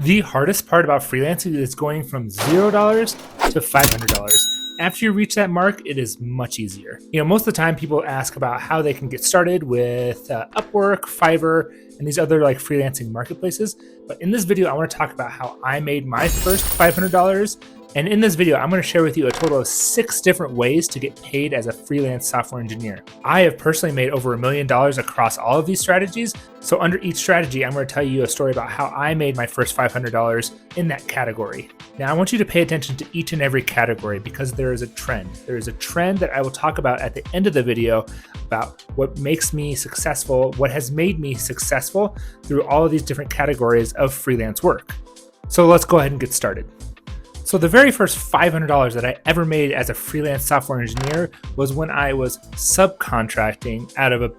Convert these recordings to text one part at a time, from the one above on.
The hardest part about freelancing is going from $0 to $500. After you reach that mark, it is much easier. Most of the time people ask about how they can get started with Upwork, Fiverr, and these other freelancing marketplaces. But in this video, I want to talk about how I made my first $500. And in this video, I'm going to share with you a total of 6 different ways to get paid as a freelance software engineer. I have personally made over $1 million across all of these strategies. So under each strategy, I'm going to tell you a story about how I made my first $500 in that category. Now, I want you to pay attention to each and every category because there is a trend. There is a trend that I will talk about at the end of the video about what makes me successful, what has made me successful through all of these different categories of freelance work. So let's go ahead and get started. So the very first $500 that I ever made as a freelance software engineer was when I was subcontracting out of a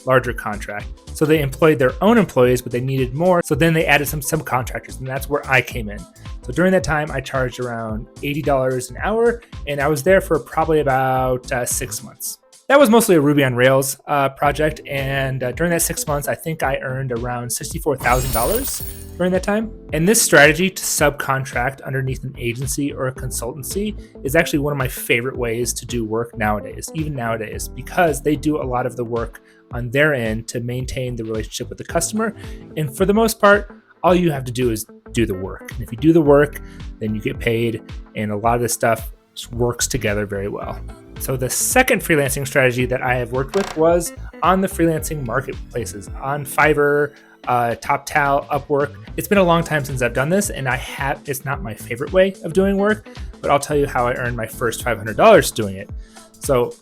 larger contract. So they employed their own employees, but they needed more. So then they added some subcontractors, and that's where I came in. So during that time, I charged around $80 an hour, and I was there for probably about 6 months. That was mostly a Ruby on Rails project, and during that 6 months, I think I earned around $64,000 during that time. And this strategy to subcontract underneath an agency or a consultancy is actually one of my favorite ways to do work nowadays, even nowadays, because they do a lot of the work on their end to maintain the relationship with the customer. And for the most part, all you have to do is do the work. And if you do the work, then you get paid, and a lot of this stuff just works together very well. So the second freelancing strategy that I have worked with was on the freelancing marketplaces, on Fiverr, Toptal, Upwork. It's been a long time since I've done this, and it's not my favorite way of doing work, but I'll tell you how I earned my first $500 doing it. So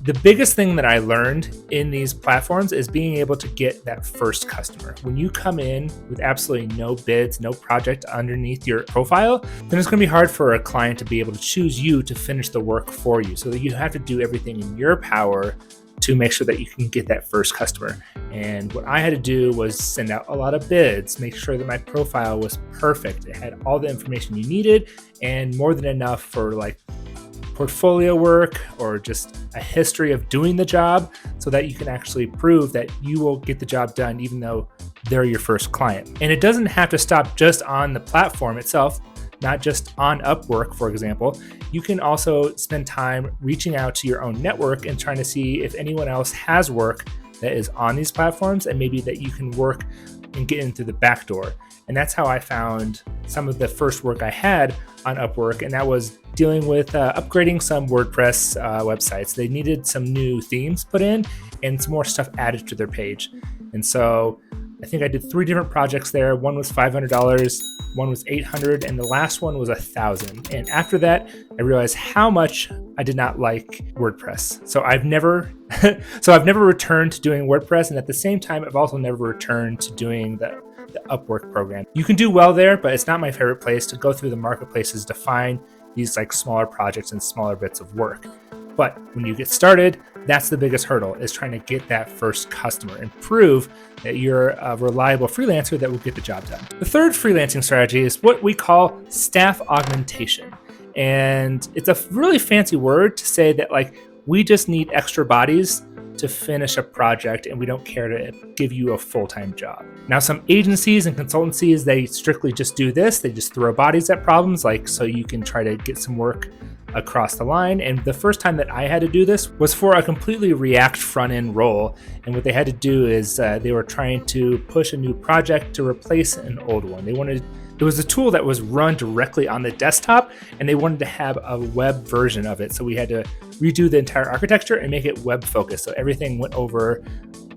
the biggest thing that I learned in these platforms is being able to get that first customer. When you come in with absolutely no bids, no project underneath your profile, then it's going to be hard for a client to be able to choose you to finish the work for you. So that you have to do everything in your power to make sure that you can get that first customer. And what I had to do was send out a lot of bids, make sure that my profile was perfect. It had all the information you needed and more than enough for portfolio work or just a history of doing the job so that you can actually prove that you will get the job done even though they're your first client. And it doesn't have to stop just on the platform itself, not just on Upwork, for example. You can also spend time reaching out to your own network and trying to see if anyone else has work that is on these platforms and maybe that you can work and get in through the back door. And that's how I found some of the first work I had on Upwork, and that was dealing with upgrading some WordPress websites. They needed some new themes put in and some more stuff added to their page. And so I think I did 3 different projects there. One was $500, one was $800, and the last one was $1,000. And after that, I realized how much I did not like WordPress. So I've never returned to doing WordPress, and at the same time, I've also never returned to doing the Upwork program. You can do well there, but it's not my favorite place to go through the marketplaces to find these smaller projects and smaller bits of work. But when you get started, that's the biggest hurdle, is trying to get that first customer and prove that you're a reliable freelancer that will get the job done. The third freelancing strategy is what we call staff augmentation. And it's a really fancy word to say that we just need extra bodies to finish a project and we don't care to give you a full-time job. Now, some agencies and consultancies, they strictly just do this. They just throw bodies at problems so you can try to get some work across the line. And the first time that I had to do this was for a completely React front-end role. And what they had to do is they were trying to push a new project to replace an old one. It was a tool that was run directly on the desktop, and they wanted to have a web version of it. So we had to redo the entire architecture and make it web focused. So everything went over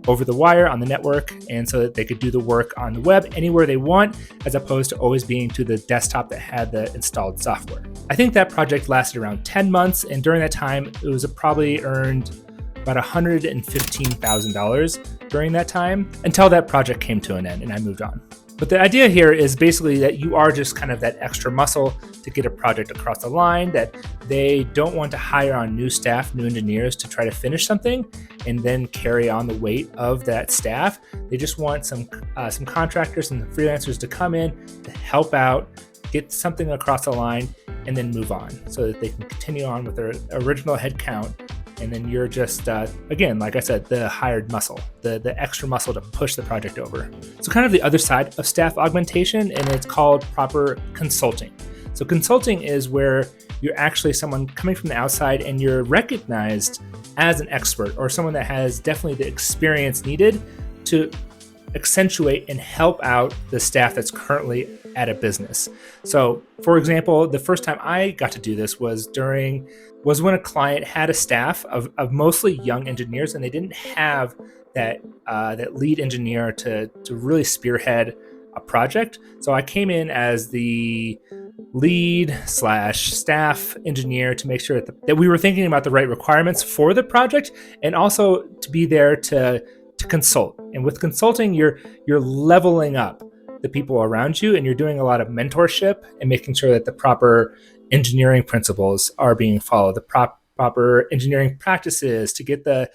the wire on the network, and so that they could do the work on the web anywhere they want, as opposed to always being to the desktop that had the installed software. I think that project lasted around 10 months, and during that time, it was probably earned about $115,000 during that time until that project came to an end and I moved on. But the idea here is basically that you are just kind of that extra muscle to get a project across the line, that they don't want to hire on new staff, new engineers to try to finish something and then carry on the weight of that staff. They just want some contractors and freelancers to come in to help out, get something across the line, and then move on so that they can continue on with their original headcount And then you're just, again, like I said, the hired muscle, the extra muscle to push the project over. So kind of the other side of staff augmentation, and it's called proper consulting. So consulting is where you're actually someone coming from the outside and you're recognized as an expert or someone that has definitely the experience needed to accentuate and help out the staff that's currently at a business. So for example, the first time I got to do this was when a client had a staff of mostly young engineers, and they didn't have that lead engineer to really spearhead a project. So I came in as the lead/staff engineer to make sure that we were thinking about the right requirements for the project, and also to be there to consult. And with consulting, you're leveling up the people around you, and you're doing a lot of mentorship and making sure that the proper engineering principles are being followed, the proper engineering practices to get the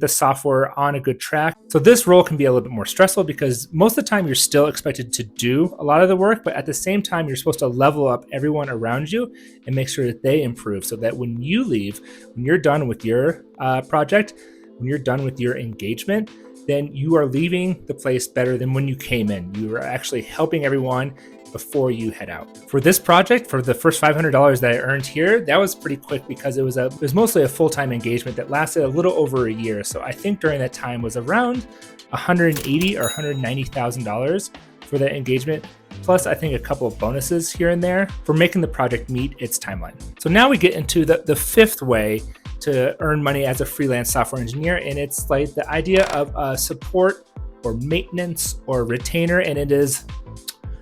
software on a good track. So this role can be a little bit more stressful because most of the time you're still expected to do a lot of the work, but at the same time, you're supposed to level up everyone around you and make sure that they improve so that when you leave, when you're done with your project, when you're done with your engagement, then you are leaving the place better than when you came in. You are actually helping everyone before you head out. For this project, for the first $500 that I earned here, that was pretty quick because it was mostly a full-time engagement that lasted a little over a year. So I think during that time was around $180,000 or $190,000 for that engagement. Plus, I think a couple of bonuses here and there for making the project meet its timeline. So now we get into the fifth way to earn money as a freelance software engineer, and it's like the idea of support or maintenance or retainer, and it is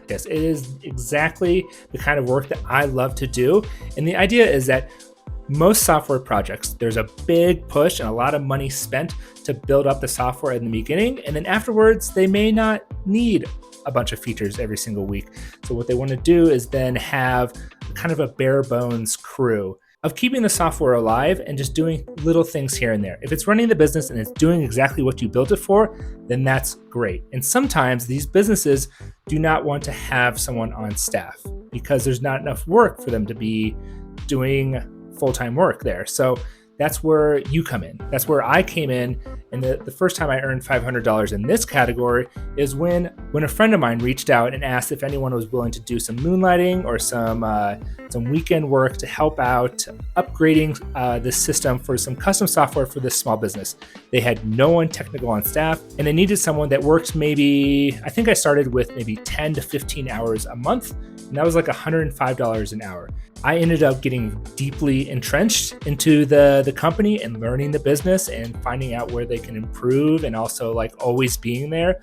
exactly the kind of work that I love to do. And the idea is that most software projects, there's a big push and a lot of money spent to build up the software in the beginning, and then afterwards they may not need a bunch of features every single week. So what they want to do is then have kind of a bare bones crew of keeping the software alive and just doing little things here and there. If it's running the business and it's doing exactly what you built it for, then that's great. And sometimes these businesses do not want to have someone on staff because there's not enough work for them to be doing full-time work there. So that's where you come in. That's where I came in. And the first time I earned $500 in this category is when a friend of mine reached out and asked if anyone was willing to do some moonlighting or some weekend work to help out upgrading the system for some custom software for this small business. They had no one technical on staff, and they needed someone that worked I think I started with maybe 10 to 15 hours a month, and that was like $105 an hour. I ended up getting deeply entrenched into the company and learning the business and finding out where they can improve, and also like always being there,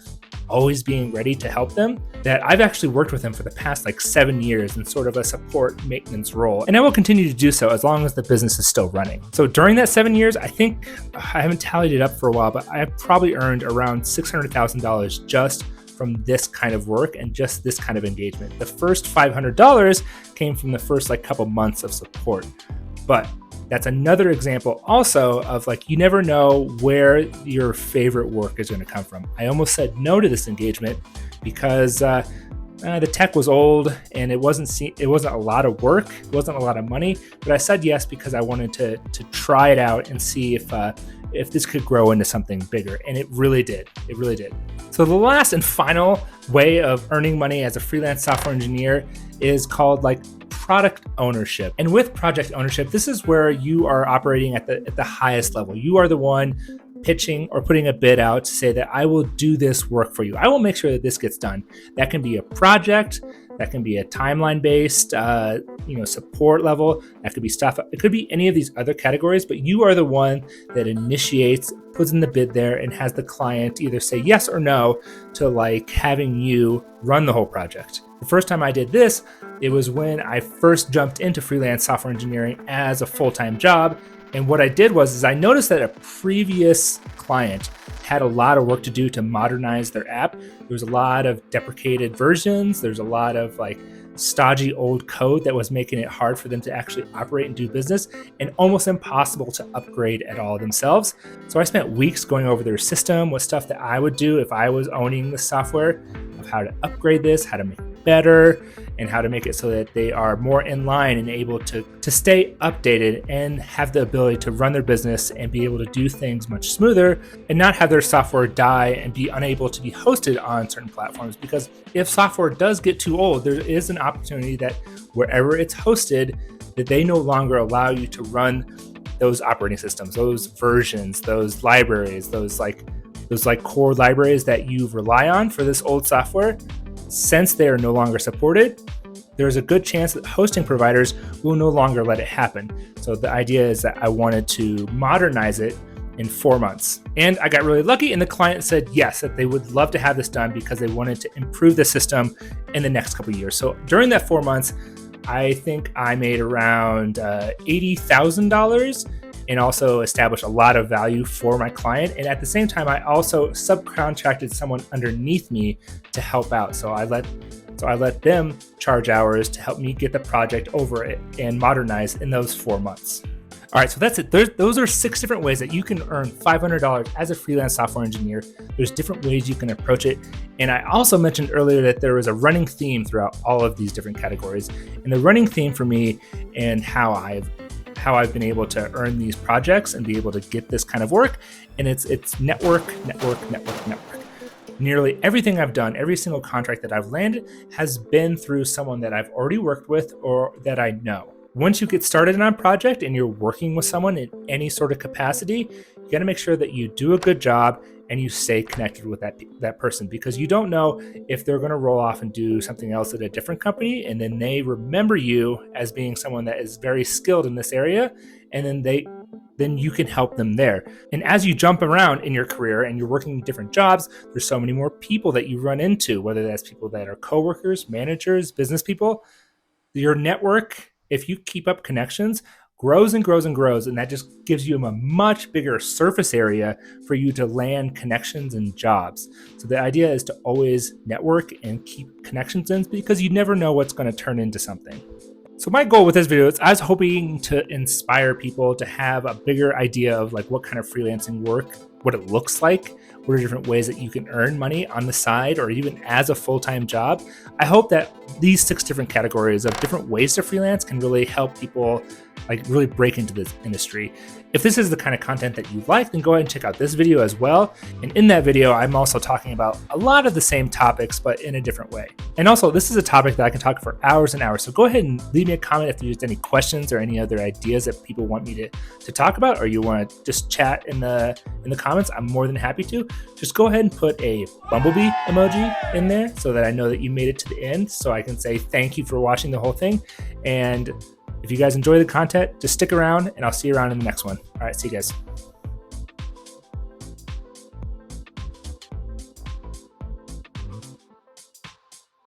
always being ready to help them, that I've actually worked with them for the past like 7 years in sort of a support maintenance role. And I will continue to do so as long as the business is still running. So during that 7 years, I think I haven't tallied it up for a while, but I have probably earned around $600,000 just from this kind of work and just this kind of engagement. The first $500 came from the first like couple months of support. But that's another example also of like, you never know where your favorite work is going to come from. I almost said no to this engagement because the tech was old and it wasn't a lot of work, it wasn't a lot of money, but I said yes because I wanted to try it out and see if this could grow into something bigger. And it really did. It really did. So the last and final way of earning money as a freelance software engineer is called like product ownership. And with project ownership, this is where you are operating at the highest level. You are the one pitching or putting a bid out to say that I will do this work for you. I will make sure that this gets done. That can be a project, that can be a timeline-based, support level. That could be stuff. It could be any of these other categories, but you are the one that initiates, puts in the bid there, and has the client either say yes or no to like having you run the whole project. The first time I did this, it was when I first jumped into freelance software engineering as a full-time job. And what I did was I noticed that a previous client had a lot of work to do to modernize their app. There was a lot of deprecated versions. There's a lot of like stodgy old code that was making it hard for them to actually operate and do business, and almost impossible to upgrade at all themselves. So I spent weeks going over their system, what stuff that I would do if I was owning the software, of how to upgrade this, how to make it better. and how to make it so that they are more in line and able to stay updated and have the ability to run their business and be able to do things much smoother and not have their software die and be unable to be hosted on certain platforms. Because if software does get too old, there is an opportunity that wherever it's hosted, that they no longer allow you to run those operating systems, those versions, those libraries, those core libraries that you rely on for this old software. Since they are no longer supported, there's a good chance that hosting providers will no longer let it happen. So the idea is that I wanted to modernize it in 4 months. And I got really lucky, and the client said yes, that they would love to have this done because they wanted to improve the system in the next couple of years. So during that 4 months, I think I made around $80,000 and also established a lot of value for my client. And at the same time, I also subcontracted someone underneath me to help out. So I let them charge hours to help me get the project over it and modernize in those 4 months. All right, so that's it. Those are 6 different ways that you can earn $500 as a freelance software engineer. There's different ways you can approach it. And I also mentioned earlier that there was a running theme throughout all of these different categories. And the running theme for me and how I've been able to earn these projects and be able to get this kind of work. And it's network. Nearly everything I've done, every single contract that I've landed has been through someone that I've already worked with or that I know. Once you get started on a project and you're working with someone in any sort of capacity, you got to make sure that you do a good job and you stay connected with that person, because you don't know if they're going to roll off and do something else at a different company, and then they remember you as being someone that is very skilled in this area, and then you can help them there. And as you jump around in your career and you're working different jobs, there's so many more people that you run into, whether that's people that are coworkers, managers, business people. Your network, if you keep up connections, grows and grows and grows, and that just gives you a much bigger surface area for you to land connections and jobs. So the idea is to always network and keep connections in, because you never know what's going to turn into something. So my goal with this video is I was hoping to inspire people to have a bigger idea of like what kind of freelancing work, what it looks like, what are different ways that you can earn money on the side or even as a full-time job. I hope that these 6 different categories of different ways to freelance can really help people like really break into this industry. If this is the kind of content that you like, then go ahead and check out this video as well. And in that video, I'm also talking about a lot of the same topics, but in a different way. And also, this is a topic that I can talk for hours and hours. So go ahead and leave me a comment if there's any questions or any other ideas that people want me to talk about, or you want to just chat in the comments. I'm more than happy to. Just go ahead and put a bumblebee emoji in there so that I know that you made it to the end, so I can say thank you for watching the whole thing. And if you guys enjoy the content, just stick around and I'll see you around in the next one. All right, see you guys.